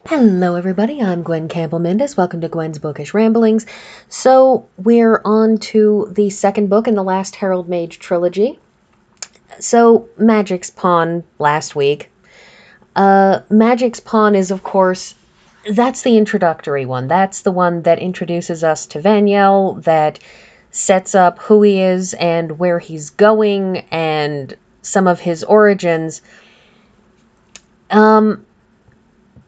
Hello everybody, I'm Gwen Campbell-Mindes. Welcome to Gwen's Bookish Ramblings. So we're on to the second book in the Last Herald-Mage trilogy. So Magic's Pawn last week. Magic's Pawn is, of course, that's the introductory one. That's the one that introduces us to Vanyel, that sets up who he is and where he's going and some of his origins.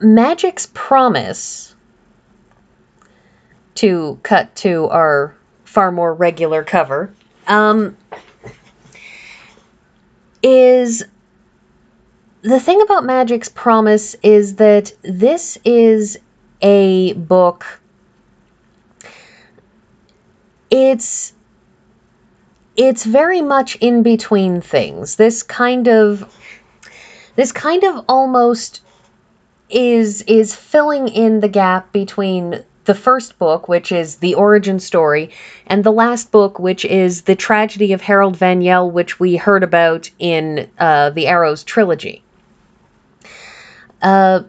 Magic's Promise, to cut to our far more regular cover, is the thing about Magic's Promise is that this is a book. It's very much in between things. This kind of almost is filling in the gap between the first book, which is the origin story, and the last book, which is the tragedy of Harold Vanyel, which we heard about in the Arrows trilogy.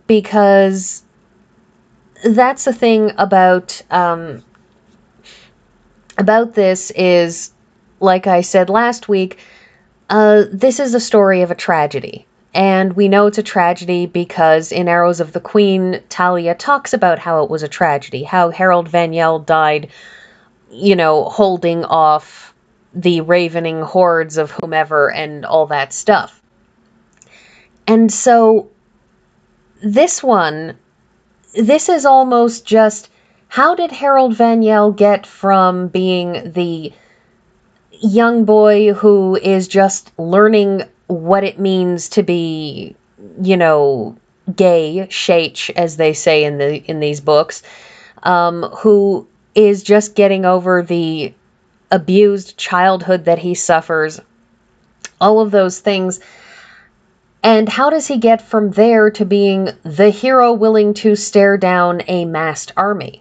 Because that's the thing about this is, like I said last week, this is a story of a tragedy. And we know it's a tragedy because in Arrows of the Queen, Talia talks about how it was a tragedy, how Harold Vanyel died, holding off the ravening hordes of whomever and all that stuff. And so this is almost just, how did Harold Vanyel get from being the young boy who is just learning what it means to be, gay, shach, as they say in these books, who is just getting over the abused childhood that he suffers, all of those things. And how does he get from there to being the hero willing to stare down a massed army?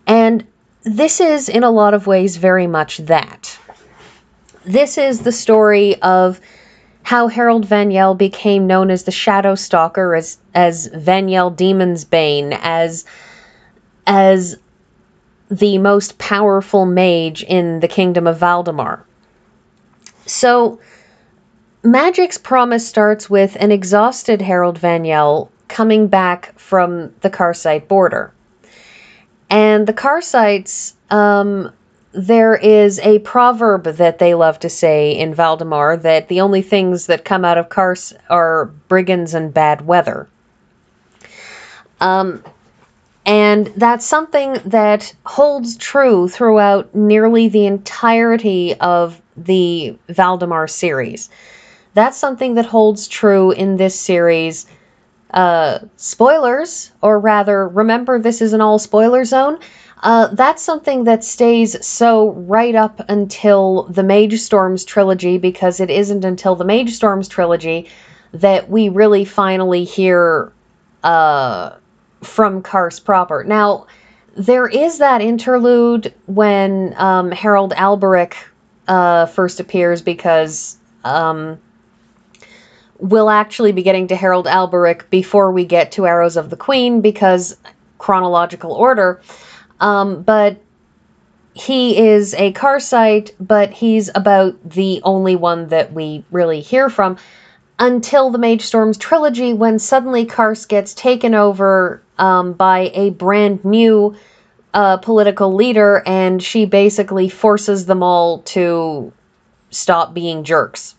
And this is, in a lot of ways, very much that. This is the story of how Harold Vanyel became known as the Shadow Stalker, as Vanyel Demon's Bane, as the most powerful mage in the kingdom of Valdemaran. So, Magic's Promise starts with an exhausted Harold Vanyel coming back from the Karsite border. And the Karsites, there is a proverb that they love to say in Valdemar that the only things that come out of Kars are brigands and bad weather. And that's something that holds true throughout nearly the entirety of the Valdemar series. That's something that holds true in this series. Spoilers, or rather, remember this is an all spoiler zone. That's something that stays so right up until the Mage Storms trilogy, because it isn't until the Mage Storms trilogy that we really finally hear from Kars proper. Now, there is that interlude when Harold Alberic first appears, because we'll actually be getting to Harold Alberic before we get to Arrows of the Queen, because chronological order. But he is a Karsite, but he's about the only one that we really hear from until the Mage Storms trilogy, when suddenly Kars gets taken over by a brand new political leader, and she basically forces them all to stop being jerks.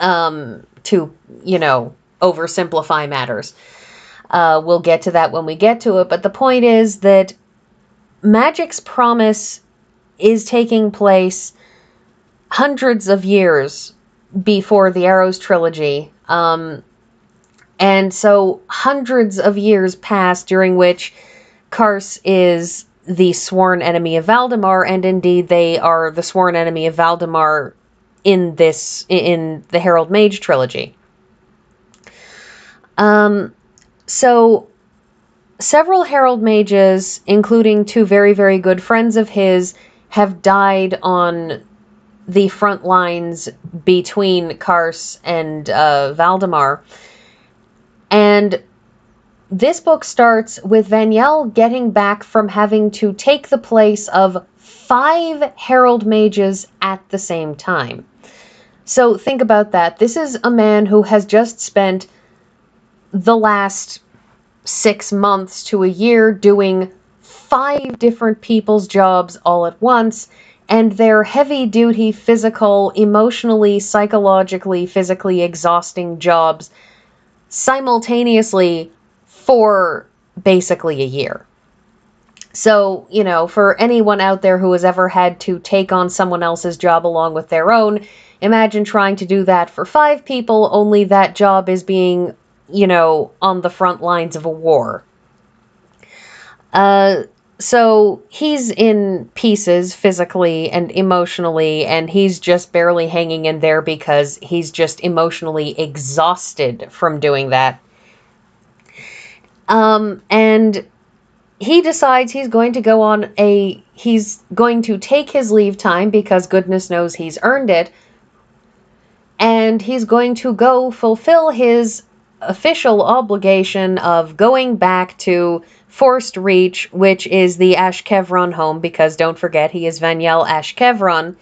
To, oversimplify matters. We'll get to that when we get to it, but the point is that Magic's Promise is taking place hundreds of years before the Arrows trilogy, and so hundreds of years pass during which Kars is the sworn enemy of Valdemar, and indeed they are the sworn enemy of Valdemar in the Herald-Mage trilogy. So several Herald Mages, including two very, very good friends of his, have died on the front lines between Kars and Valdemar. And this book starts with Vanyel getting back from having to take the place of 5 Herald-Mages at the same time. So think about that. This is a man who has just spent the last 6 months to a year doing 5 different people's jobs all at once, and they're heavy-duty, physical, emotionally, psychologically, physically exhausting jobs simultaneously for basically a year. So, for anyone out there who has ever had to take on someone else's job along with their own, imagine trying to do that for 5 people, only that job is being, on the front lines of a war. So he's in pieces physically and emotionally, and he's just barely hanging in there because he's just emotionally exhausted from doing that. And he decides he's going to take his leave time because goodness knows he's earned it, and he's going to go fulfill his official obligation of going back to Forced Reach, which is the Ashkevron home, because don't forget, he is Vanyel Ashkevron.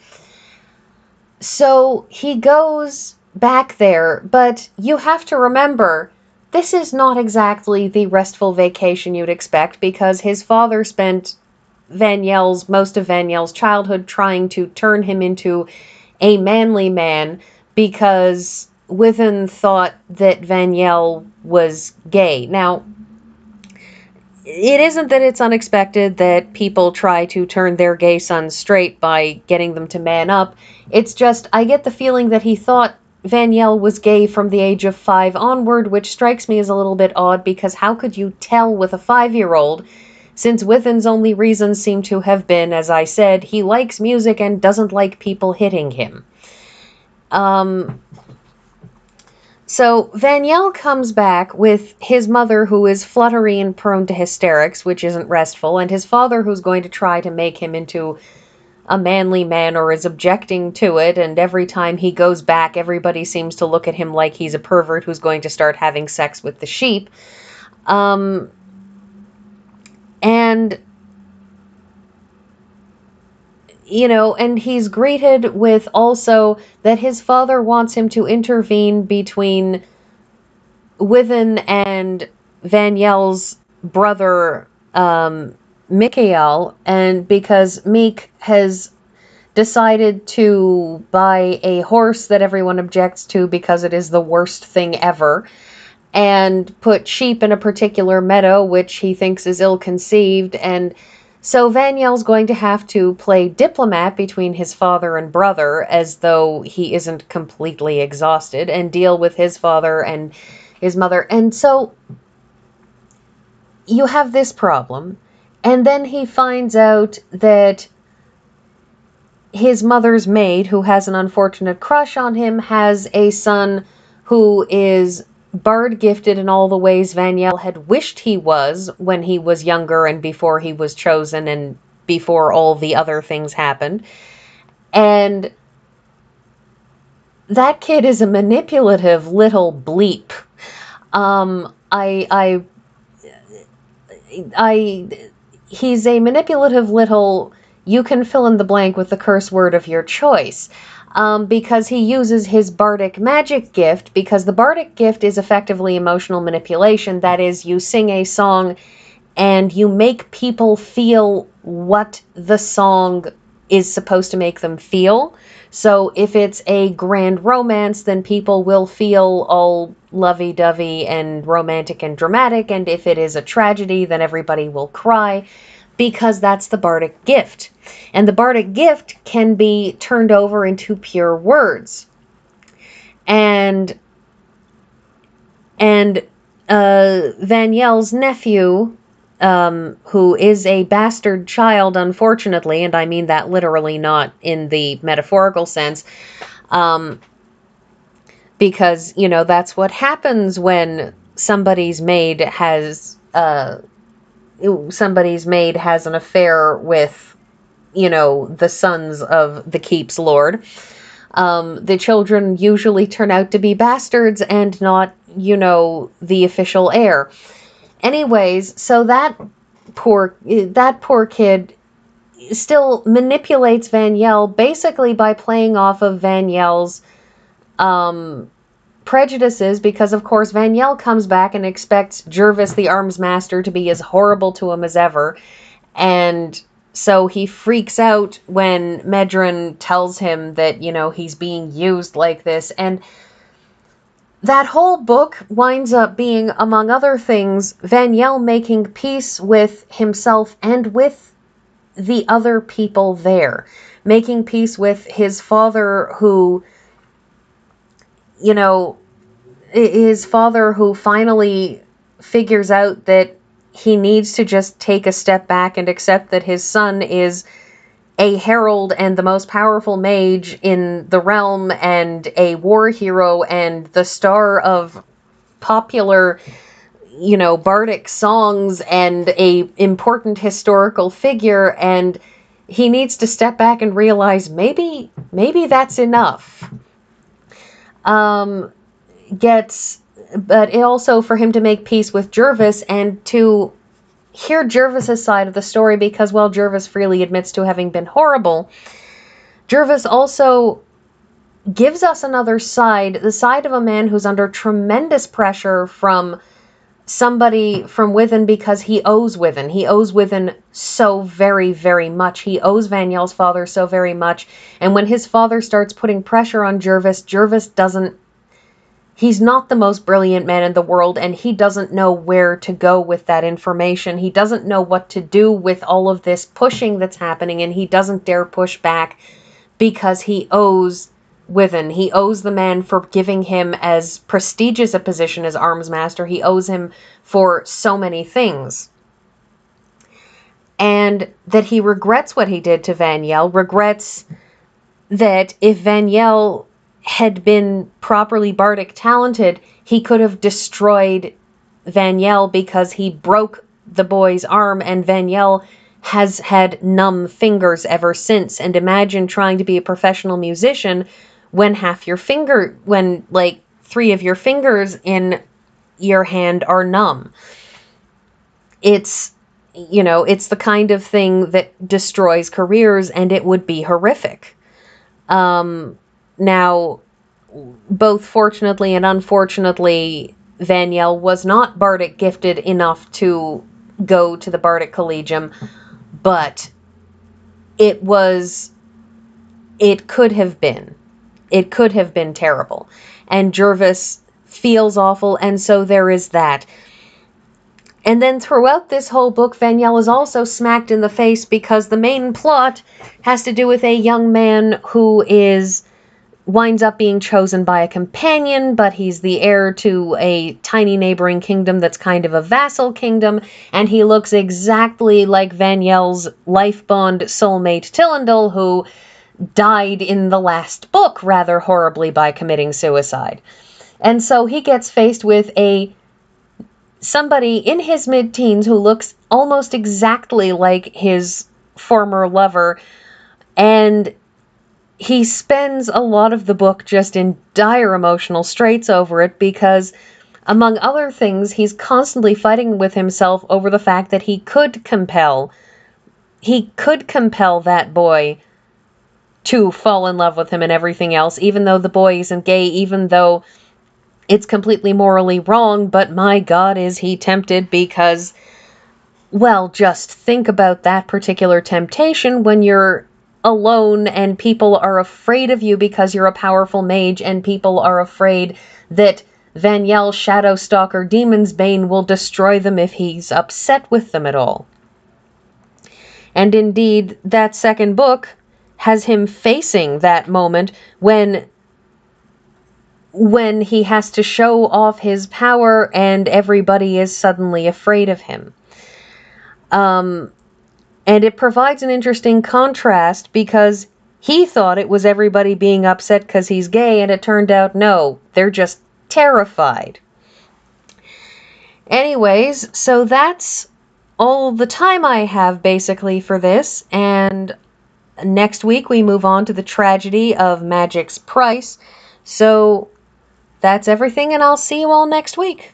So he goes back there, but you have to remember, this is not exactly the restful vacation you'd expect, because his father spent most of Vanyel's childhood trying to turn him into a manly man, because Withen thought that Vanyel was gay. Now, it isn't that it's unexpected that people try to turn their gay sons straight by getting them to man up. It's just, I get the feeling that he thought Vanyel was gay from the age of 5 onward, which strikes me as a little bit odd, because how could you tell with a 5-year-old, since Withen's only reasons seem to have been, as I said, he likes music and doesn't like people hitting him. So Vanyel comes back with his mother, who is fluttery and prone to hysterics, which isn't restful, and his father, who's going to try to make him into a manly man or is objecting to it, and every time he goes back, everybody seems to look at him like he's a pervert who's going to start having sex with the sheep. And he's greeted with also that his father wants him to intervene between Withen and Vanyel's brother, Mikael, and because Meek has decided to buy a horse that everyone objects to because it is the worst thing ever, and put sheep in a particular meadow, which he thinks is ill-conceived, and so Vanyel's going to have to play diplomat between his father and brother, as though he isn't completely exhausted, and deal with his father and his mother. And so you have this problem, and then he finds out that his mother's maid, who has an unfortunate crush on him, has a son who is bard gifted in all the ways Vanyel had wished he was when he was younger and before he was chosen and before all the other things happened. And that kid is a manipulative little bleep. He's a manipulative little, you can fill in the blank with the curse word of your choice. Because he uses his bardic magic gift, because the bardic gift is effectively emotional manipulation. That is, you sing a song and you make people feel what the song is supposed to make them feel. So if it's a grand romance, then people will feel all lovey-dovey and romantic and dramatic, and if it is a tragedy, then everybody will cry, because that's the bardic gift. And the bardic gift can be turned over into pure words. And Vanyel's nephew, who is a bastard child, unfortunately, and I mean that literally, not in the metaphorical sense, because, that's what happens when somebody's maid has an affair with, the sons of the keep's lord. The children usually turn out to be bastards and not, the official heir. Anyways, so that poor kid still manipulates Vanyel basically by playing off of Vanyel's prejudices, because of course Vanyel comes back and expects Jervis the Arms Master to be as horrible to him as ever, and so he freaks out when Medron tells him that, you know, he's being used like this. And that whole book winds up being, among other things, Vanyel making peace with himself and with the other people there. Making peace with his father who, you know, his father who finally figures out that he needs to just take a step back and accept that his son is a herald and the most powerful mage in the realm and a war hero and the star of popular, you know, bardic songs and a important historical figure, and he needs to step back and realize maybe that's enough. But also for him to make peace with Jervis and to hear Jervis's side of the story, because while Jervis freely admits to having been horrible, Jervis also gives us another side, the side of a man who's under tremendous pressure from somebody from within, because he owes Within. He owes Within so very, very much. He owes Vanyel's father so very much. And when his father starts putting pressure on Jervis, Jervis doesn't, he's not the most brilliant man in the world, and he doesn't know where to go with that information. He doesn't know what to do with all of this pushing that's happening, and he doesn't dare push back because he owes Within. He owes the man for giving him as prestigious a position as Arms Master. He owes him for so many things. And that he regrets what he did to Vanyel, regrets that if Vanyel had been properly bardic talented, he could have destroyed Vanyel, because he broke the boy's arm, and Vanyel has had numb fingers ever since. And imagine trying to be a professional musician when when like 3 of your fingers in your hand are numb. It's, you know, it's the kind of thing that destroys careers, and it would be horrific. Now, both fortunately and unfortunately, Vanyel was not bardic gifted enough to go to the Bardic Collegium, but it could have been. It could have been terrible. And Jervis feels awful, and so there is that. And then throughout this whole book, Vanyel is also smacked in the face, because the main plot has to do with a young man who winds up being chosen by a companion, but he's the heir to a tiny neighboring kingdom that's kind of a vassal kingdom, and he looks exactly like Vanyel's life bond soulmate Tylendel, who died in the last book rather horribly by committing suicide. And so he gets faced with somebody in his mid-teens who looks almost exactly like his former lover, and he spends a lot of the book just in dire emotional straits over it, because, among other things, he's constantly fighting with himself over the fact that he could compel that boy to fall in love with him and everything else, even though the boy isn't gay, even though it's completely morally wrong. But my God, is he tempted, because, well, just think about that particular temptation when you're alone and people are afraid of you because you're a powerful mage, and people are afraid that Vanyel, Shadowstalker, Demon's Bane will destroy them if he's upset with them at all. And indeed, that second book has him facing that moment when he has to show off his power and everybody is suddenly afraid of him. And it provides an interesting contrast, because he thought it was everybody being upset because he's gay, and it turned out, no, they're just terrified. Anyways, so that's all the time I have basically for this, and next week we move on to the tragedy of Magic's Price. So that's everything, and I'll see you all next week.